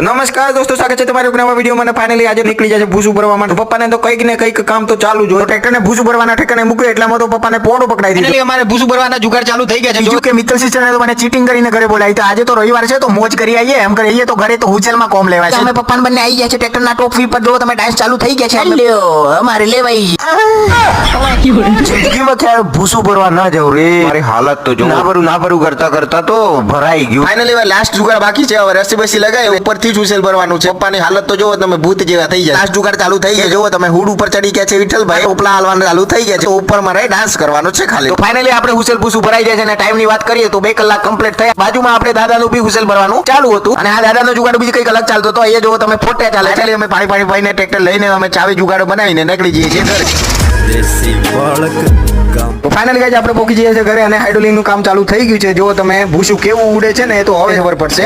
નમસ્કાર દોસ્તો, સ્વાગત છે તમારા નવા વિડીયોમાં. ફાઇનલી આજે નીકળી જાય છે ભૂસું ભરવા માટે. પપ્પાને તો કંઈક ને કંઈક કામ તો ચાલુ જ હોય. ટ્રેક્ટરને ભૂસું ભરવાના ઠેકાણે મૂક્યું એટલામાં તો પપ્પાને પોણો પકડાઈ દીધો. અમારે ભૂસું ભરવાના જુગાડ ચાલુ થઈ ગયા છે. જો કે મિત્તલ સિસ્ટરને તો મને ચીટિંગ કરીને ઘરે બોલાવી. તો આજે તો રવિવાર છે તો મોજ કરી આવીએ એમ કરીએ. તો ઘરે તો હુચેલમાં કોમ લેવા છે. અમે પપ્પાને બંને આવી ગયા છે ટ્રેક્ટરના ટોપ વી પર. જો તમે ડાન્સ ચાલુ થઈ ગયા છે. લ્યો અમારે લેવાઈ જિંદગીમાં ક્યારે ભૂસું ભરવા ના જવું રે. મારી હાલત તો જો ના ભરું કરતા કરતા તો ભરાઈ ગયું. ફાઇનલી લાસ્ટ જુગાડ બાકી છે. હવે રસી બસી લગાવી ઉપરથી જ હુસેલ ભરવાનું. પપ્પાની હાલત તો જોવો તમે, ભૂત જેવા થઈ જાય. લાસ્ટ જુગાડ ચાલુ થઈ ગયા. જોવો તમે, હુડ ઉપર ચડી ગયા છે વિઠ્ઠલભાઈ. ઉપલા હાલવાનું ચાલુ થઈ ગયા છે. ઉપર માં રહી ડાન્સ કરવાનો છે ખાલી. તો ફાઇનલી આપણે હુસેલ ભૂસું ભરાઈ જાય છે. અને ટાઈમ ની વાત કરીએ તો 2 કલાક કમ્પ્લીટ થયા. બાજુમાં આપણે દાદાનું બી હુસેલ ભરવાનું ચાલુ હતું. અને આ દાદાનો જુગાડ બીજી કઈક અલગ ચાલતો હતો. અહીંયા જોવો તમે ફોટે ચાલે. એટલે અમે પાણી પાઈને ટ્રેક્ટર લઈને અમે ચાવી જુગાડો બનાવીને નીકળી જઈએ છીએ ઘરે. તો ફાઇનલી ગાઈસ આપણે પહોંચી જઈએ છીએ ઘરે. અને હાઇડ્રોલિંગ નું કામ ચાલુ થઈ ગયું છે. જો તમે ભૂસું કેવું ઉડે છે ને એ તો હવે ખબર પડશે.